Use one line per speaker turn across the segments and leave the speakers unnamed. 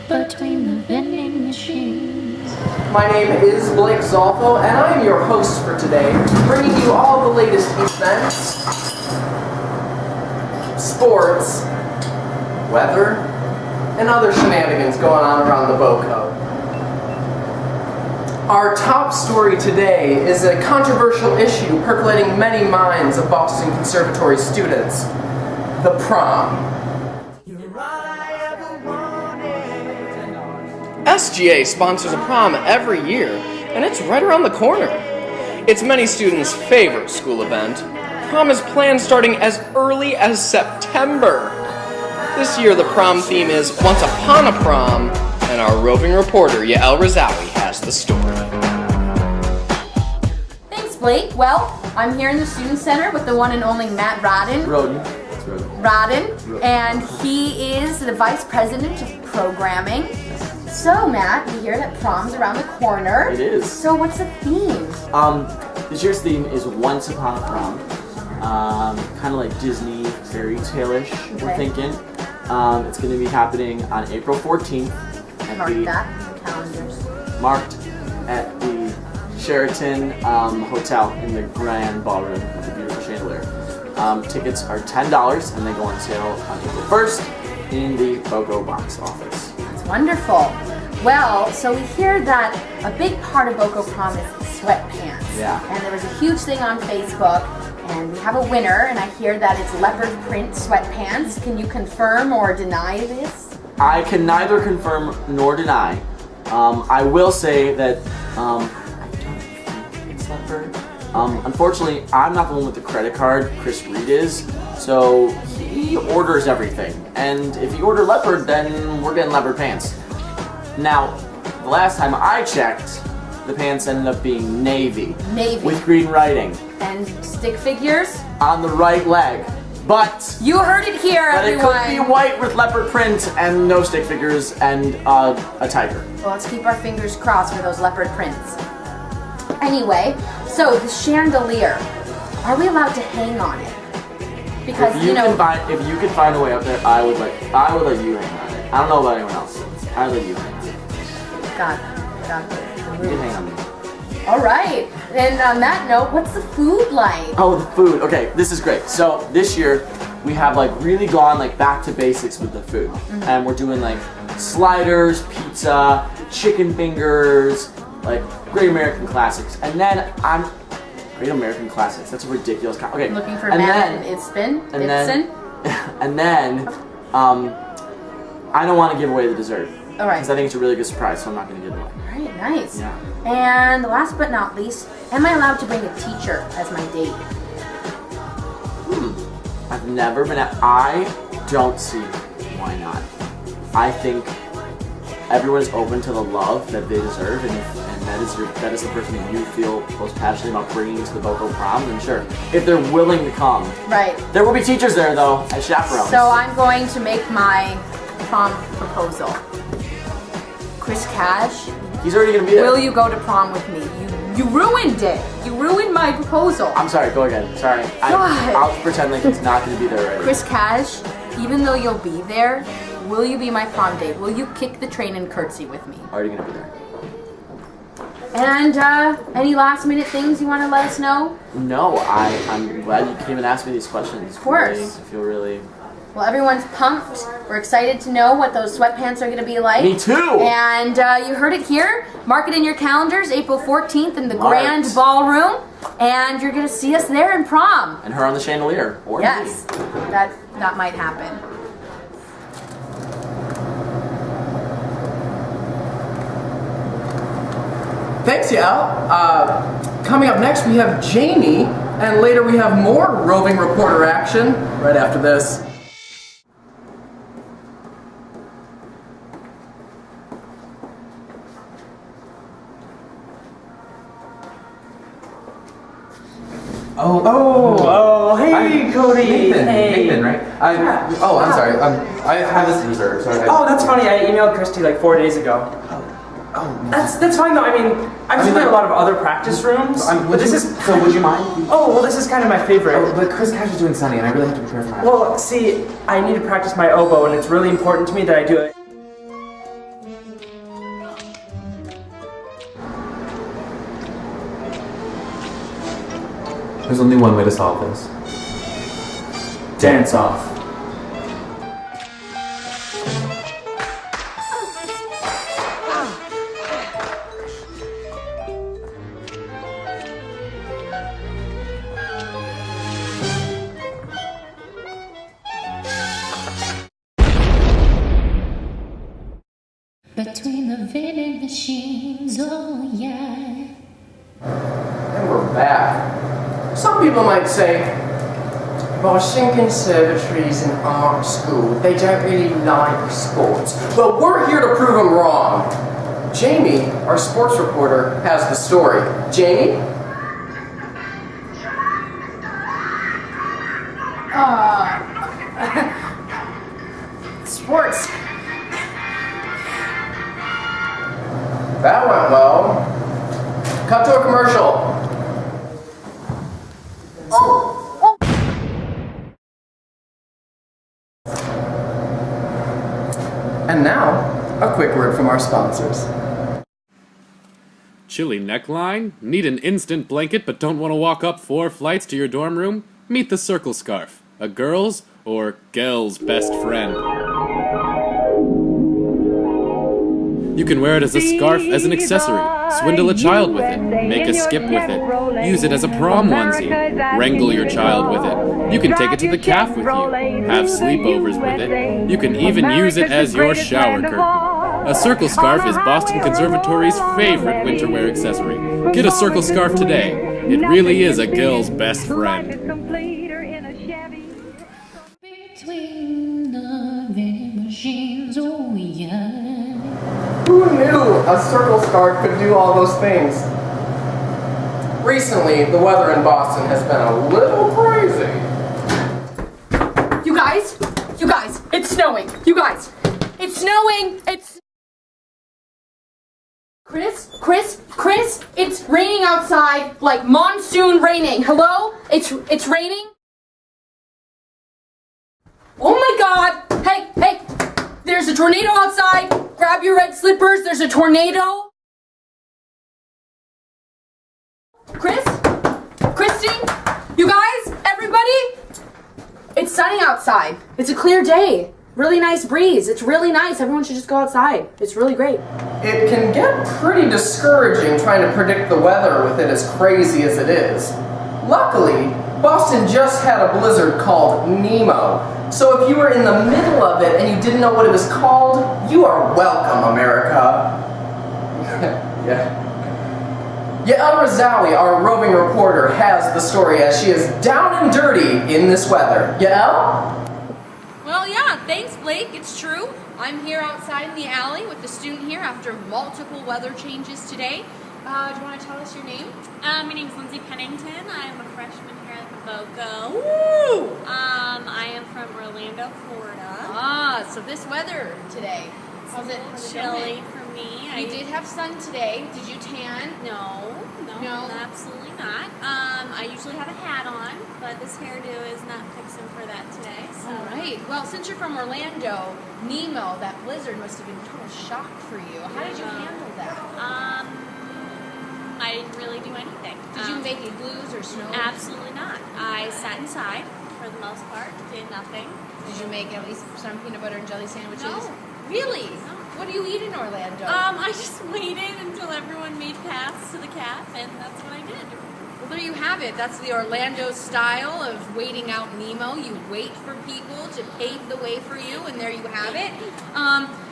between the vending machines.
My name is Blake Zolfo, and I am your host for today, bringing you all the latest events, sports, weather, and other shenanigans going on around the BOCO. Our top story today is a controversial issue percolating many minds of Boston Conservatory students: the prom. SGA sponsors a prom every year, and it's right around the corner. It's many students' favorite school event. Prom is planned starting as early as September. This year the prom theme is Once Upon a Prom, and our roving reporter Yael Razawi has the story.
Thanks, Blake. Well, I'm here in the Student Center with the one and only Matt Rodden. Rodden, and he is the Vice President of Programming. So, Matt, we hear that prom's around the corner.
It is.
So, what's the theme?
This year's theme is Once Upon a Prom. Kind of like Disney fairy tale-ish, we're thinking. It's going to be happening on April 14th.
Mark that in the calendars.
Marked at the Sheraton Hotel in the Grand Ballroom with the beautiful chandelier. Tickets are $10 and they go on sale on April 1st in the BOCO box office.
That's wonderful. Well, so we hear that a big part of BOCO prom is sweatpants.
Yeah.
And there was a huge thing on Facebook, and we have a winner, and I hear that it's leopard print sweatpants. Can you confirm or deny this?
I can neither confirm nor deny. I will say that I don't think it's leopard. Unfortunately, I'm not the one with the credit card. Chris Reed is. So he orders everything. And if you order leopard, then we're getting leopard pants. Now, the last time I checked, the pants ended up being navy.
Navy.
With green writing.
And stick figures?
On the right leg. But
you heard it here, everyone.
But it could be white with leopard print and no stick figures and a tiger.
Well, let's keep our fingers crossed for those leopard prints. Anyway, so the chandelier, are we allowed to hang on it? Because
if you can find a way up there, I would let you hang on it. I don't know about anyone else. I would let you hang on it.
Got
You can hang on me.
All right. And on that note, what's the food like?
Oh, the food. Okay, this is great. So this year we have really gone back to basics with the food, and we're doing sliders, pizza, chicken fingers, Great American Classics, and then Great American Classics. That's a ridiculous. Okay.
I'm looking for Matt and Ibsen.
And then I don't want to give away the dessert.
All right.
Because I think it's a really good surprise, so I'm not going to give it away.
All right, nice.
Yeah.
And last but not least, am I allowed to bring a teacher as my date?
I've never been I don't see why not. I think everyone's open to the love that they deserve, and that is the person that you feel most passionate about bringing to the BOCO prom, then sure. If they're willing to come.
Right.
There will be teachers there, though, as chaperones.
So I'm going to make my prom proposal. Chris Cash,
he's already going to be there.
Will you go to prom with me? You ruined it. You ruined my proposal.
I'm sorry, go again. Sorry. I'll pretend like it's not going to be there already.
Chris Cash, even though you'll be there, will you be my prom date? Will you kick the train and curtsy with me?
Already going to be there.
And any last minute things you want to let us know?
No, I'm glad you came and asked me these questions.
Of course.
I feel really...
Well, everyone's pumped. We're excited to know what those sweatpants are going to be like.
Me too!
And you heard it here. Mark it in your calendars, April 14th in the Grand Ballroom. And you're going to see us there in prom.
And her on the chandelier. Or
yes, that might happen.
Thanks, Yael. Coming up next, we have Jamie, and later we have more roving reporter action right after this.
Hey, Cody.
Nathan, right? I'm sorry. I have this reserved. Sorry.
That's funny. I emailed Christy 4 days ago. That's fine though. I've been in a lot of other practice rooms.
Would you mind?
Oh, well, this is kind of my favorite.
Oh, but Chris Cash is doing Sunny, and I really have to prepare for my.
Well, see, I need to practice my oboe, and it's really important to me that I do it.
There's only one way to solve this.
Dance off.
Between the vending machines, oh yeah.
And we're back. Some people might say, Boston conservatories and art school, they don't really like sports. But we're here to prove them wrong. Jamie, our sports reporter, has the story. Jamie?
Sports.
That went well. Cut to a commercial. And now, a quick word from our sponsors.
Chilly neckline? Need an instant blanket but don't want to walk up 4 flights to your dorm room? Meet the Circle Scarf, a girl's or gel's best friend. You can wear it as a scarf as an accessory, swindle a child with it, make a skip with it, use it as a prom onesie, wrangle your child with it. You can take it to the calf with you, have sleepovers with it. You can even use it as your shower curtain. A circle scarf is Boston Conservatory's favorite winter wear accessory. Get a circle scarf today. It really is a girl's best friend.
Between the vending machines, oh yeah.
Who knew a circle scarf could do all those things? Recently, the weather in Boston has been a little crazy.
You guys, it's snowing. You guys, it's snowing. Chris, it's raining outside, like monsoon raining. Hello? It's raining? Oh my God! Hey, there's a tornado outside. Grab your red slippers, there's a tornado. Christine, you guys, everybody? It's sunny outside. It's a clear day. Really nice breeze. It's really nice. Everyone should just go outside. It's really great.
It can get pretty discouraging trying to predict the weather with it as crazy as it is. Luckily, Boston just had a blizzard called Nemo. So if you were in the middle of it and you didn't know what it was called, you are welcome, America. Yeah. Yael Razawi, our roving reporter, has the story as she is down and dirty in this weather. Yael?
Well, yeah, thanks, Blake. It's true. I'm here outside in the alley with the student here after multiple weather changes today. Do you want to tell us your name?
My name's Lindsay Pennington. I'm a freshman here at the BOCO. Woo! I am from Orlando, Florida.
So this weather today, how's it
Chilly for me.
We did have sun today. Did you tan?
No, absolutely not. I usually have a hat on, but this hairdo is not fixing for that today. So.
All right. Well, since you're from Orlando, Nemo, that blizzard must have been a total shock for you. How did you handle that?
I didn't really do anything.
Did you make igloos or snow?
Absolutely not. I sat inside for the most part, did nothing.
Did you make at least some peanut butter and jelly sandwiches?
No.
Really?
No.
What do you eat in Orlando?
I just waited until everyone made paths to the calf, and that's what I did.
Well, there you have it. That's the Orlando style of waiting out Nemo. You wait for people to pave the way for you, and there you have it.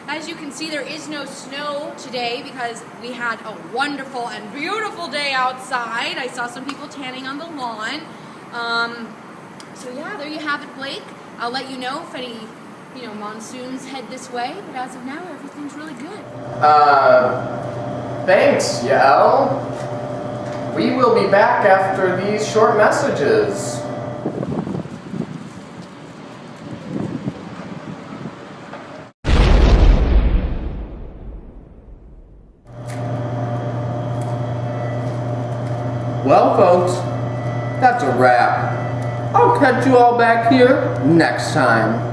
As you can see, there is no snow today because we had a wonderful and beautiful day outside. I saw some people tanning on the lawn. So yeah, there you have it, Blake. I'll let you know if any, monsoons head this way, but as of now, everything's really good.
Thanks, Yael. We will be back after these short messages. Well, folks, that's a wrap. I'll catch you all back here next time.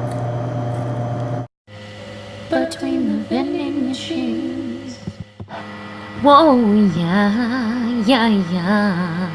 Between the vending machines. Whoa, yeah, yeah, yeah.